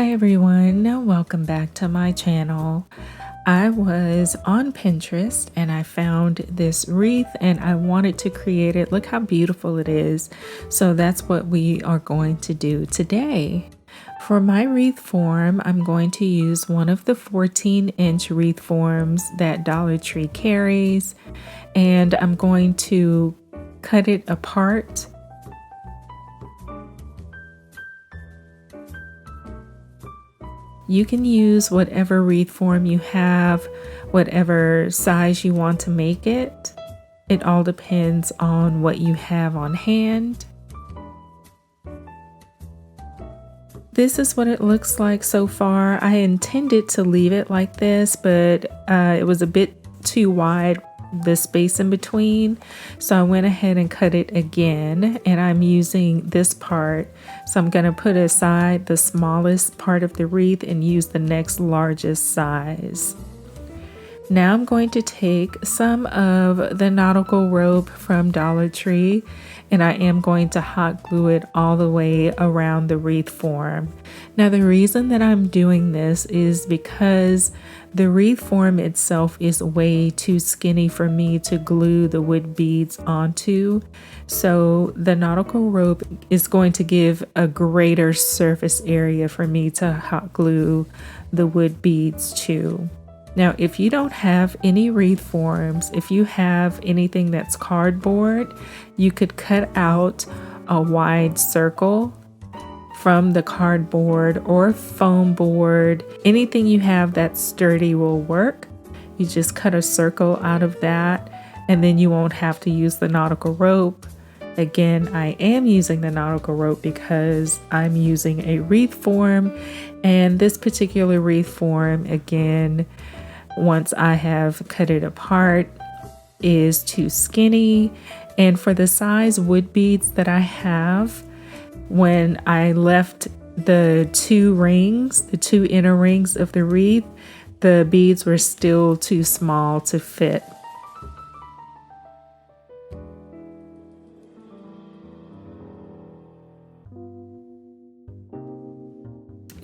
Hi everyone, welcome back to my channel. I was on Pinterest and I found this wreath and I wanted to create it. Look how beautiful it is. So that's what we are going to do today. For my wreath form, I'm going to use one of the 14-inch wreath forms that Dollar Tree carries, and I'm going to cut it apart. You can use whatever wreath form you have, whatever size you want to make it. It all depends on what you have on hand. This is what it looks like so far. I intended to leave it like this, but it was a bit too wide, the space in between. So I went ahead and cut it again, and I'm using this part. So I'm going to put aside the smallest part of the wreath and use the next largest size. Now I'm going to take some of the nautical rope from Dollar Tree, and I am going to hot glue it all the way around the wreath form. Now the reason that I'm doing this is because the wreath form itself is way too skinny for me to glue the wood beads onto. So the nautical rope is going to give a greater surface area for me to hot glue the wood beads to. Now, if you don't have any wreath forms, if you have anything that's cardboard, you could cut out a wide circle from the cardboard or foam board. Anything you have that's sturdy will work. You just cut a circle out of that, and then you won't have to use the nautical rope. Again, I am using the nautical rope because I'm using a wreath form, and this particular wreath form, again, once I have cut it apart, is too skinny. And for the size wood beads that I have, when I left the two inner rings of the wreath, the beads were still too small to fit.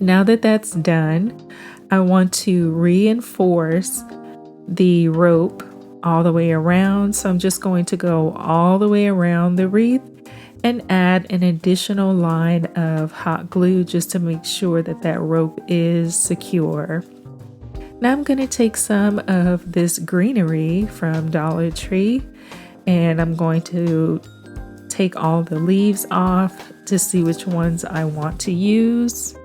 Now that that's done, I want to reinforce the rope all the way around. So I'm just going to go all the way around the wreath and add an additional line of hot glue just to make sure that that rope is secure. Now I'm going to take some of this greenery from Dollar Tree, and I'm going to take all the leaves off to see which ones I want to use.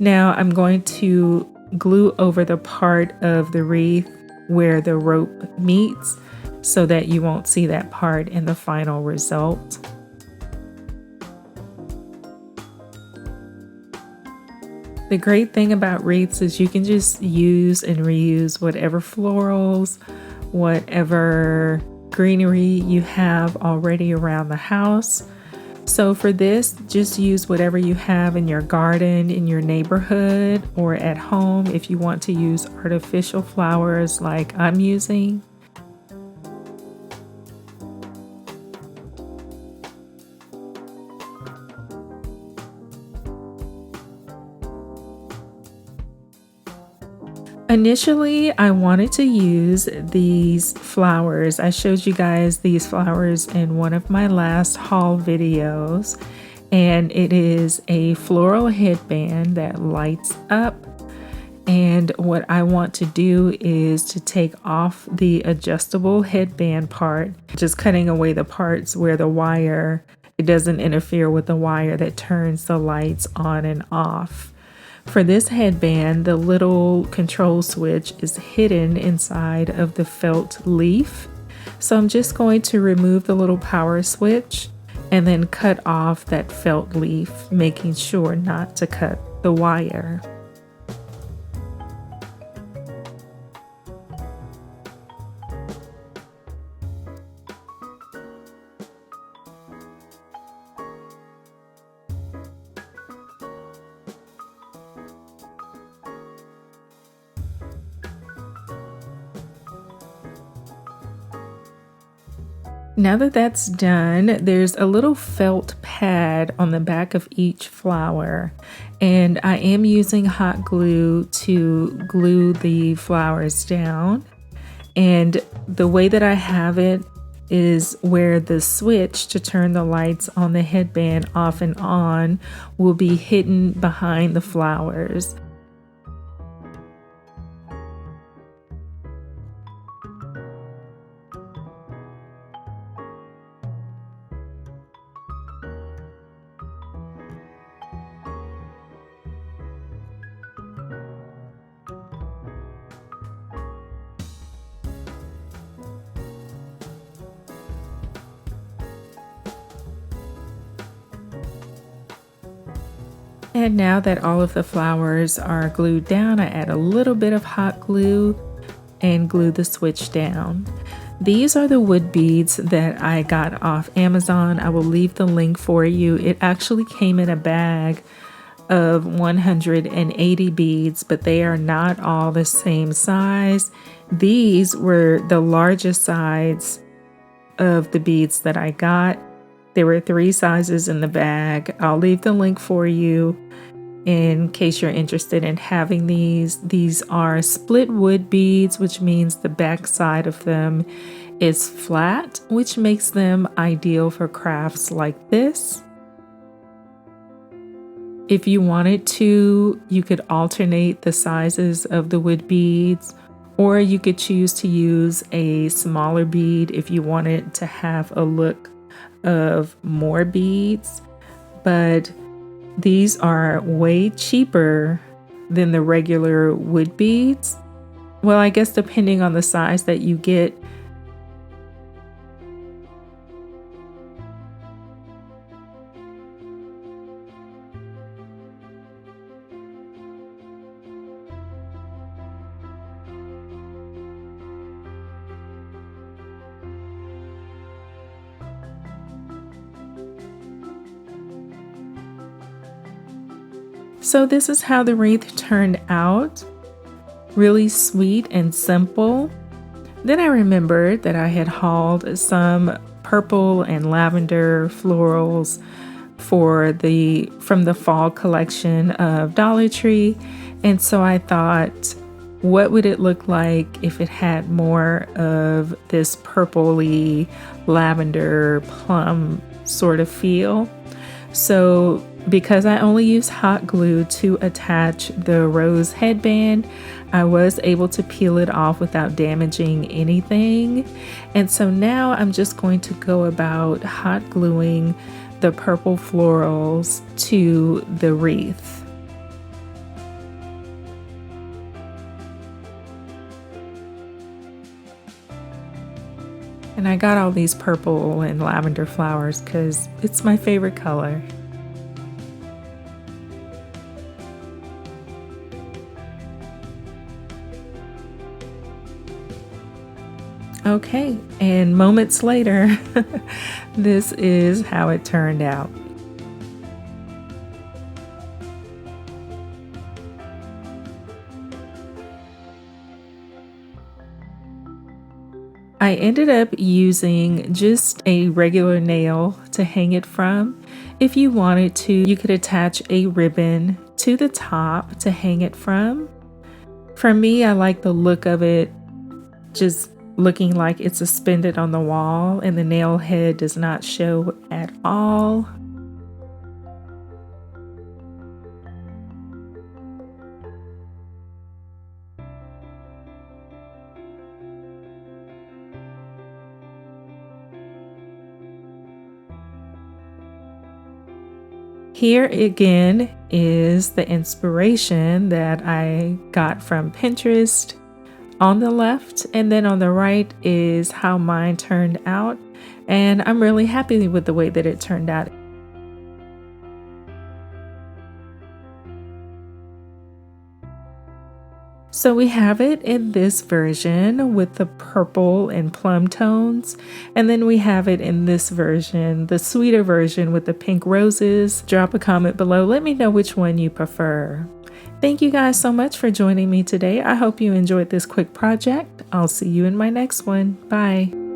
Now I'm going to glue over the part of the wreath where the rope meets so that you won't see that part in the final result. The great thing about wreaths is you can just use and reuse whatever florals, whatever greenery you have already around the house. So for this, just use whatever you have in your garden, in your neighborhood, or at home if you want to use artificial flowers like I'm using. Initially, I wanted to use these flowers. I showed you guys these flowers in one of my last haul videos, and it is a floral headband that lights up. And what I want to do is to take off the adjustable headband part, just cutting away the parts where the wire, it doesn't interfere with the wire that turns the lights on and off. For this headband, the little control switch is hidden inside of the felt leaf. So I'm just going to remove the little power switch and then cut off that felt leaf, making sure not to cut the wire. Now that that's done, there's a little felt pad on the back of each flower, and I am using hot glue to glue the flowers down. And the way that I have it is where the switch to turn the lights on the headband off and on will be hidden behind the flowers. And now that all of the flowers are glued down, I add a little bit of hot glue and glue the switch down. These are the wood beads that I got off Amazon. I will leave the link for you. It actually came in a bag of 180 beads, but they are not all the same size. These were the largest size of the beads that I got. There were 3 sizes in the bag. I'll leave the link for you in case you're interested in having these. These are split wood beads, which means the back side of them is flat, which makes them ideal for crafts like this. If you wanted to, you could alternate the sizes of the wood beads, or you could choose to use a smaller bead if you wanted to have a look of more beads. But these are way cheaper than the regular wood beads. Well, I guess depending on the size that you get. So this is how the wreath turned out. Really sweet and simple. Then I remembered that I had hauled some purple and lavender florals from the fall collection of Dollar Tree. And so I thought, what would it look like if it had more of this purpley lavender plum sort of feel? So because I only use hot glue to attach the rose headband, I was able to peel it off without damaging anything. And so now I'm just going to go about hot gluing the purple florals to the wreath. And I got all these purple and lavender flowers because it's my favorite color. Okay, and moments later, this is how it turned out. I ended up using just a regular nail to hang it from. If you wanted to, you could attach a ribbon to the top to hang it from. For me, I like the look of it just looking like it's suspended on the wall and the nail head does not show at all. Here again is the inspiration that I got from Pinterest on the left, and then on the right is how mine turned out, and I'm really happy with the way that it turned out. So we have it in this version with the purple and plum tones, and then we have it in this version, the sweeter version with the pink roses. Drop a comment below, let me know which one you prefer. Thank you guys so much for joining me today. I hope you enjoyed this quick project. I'll see you in my next one. Bye.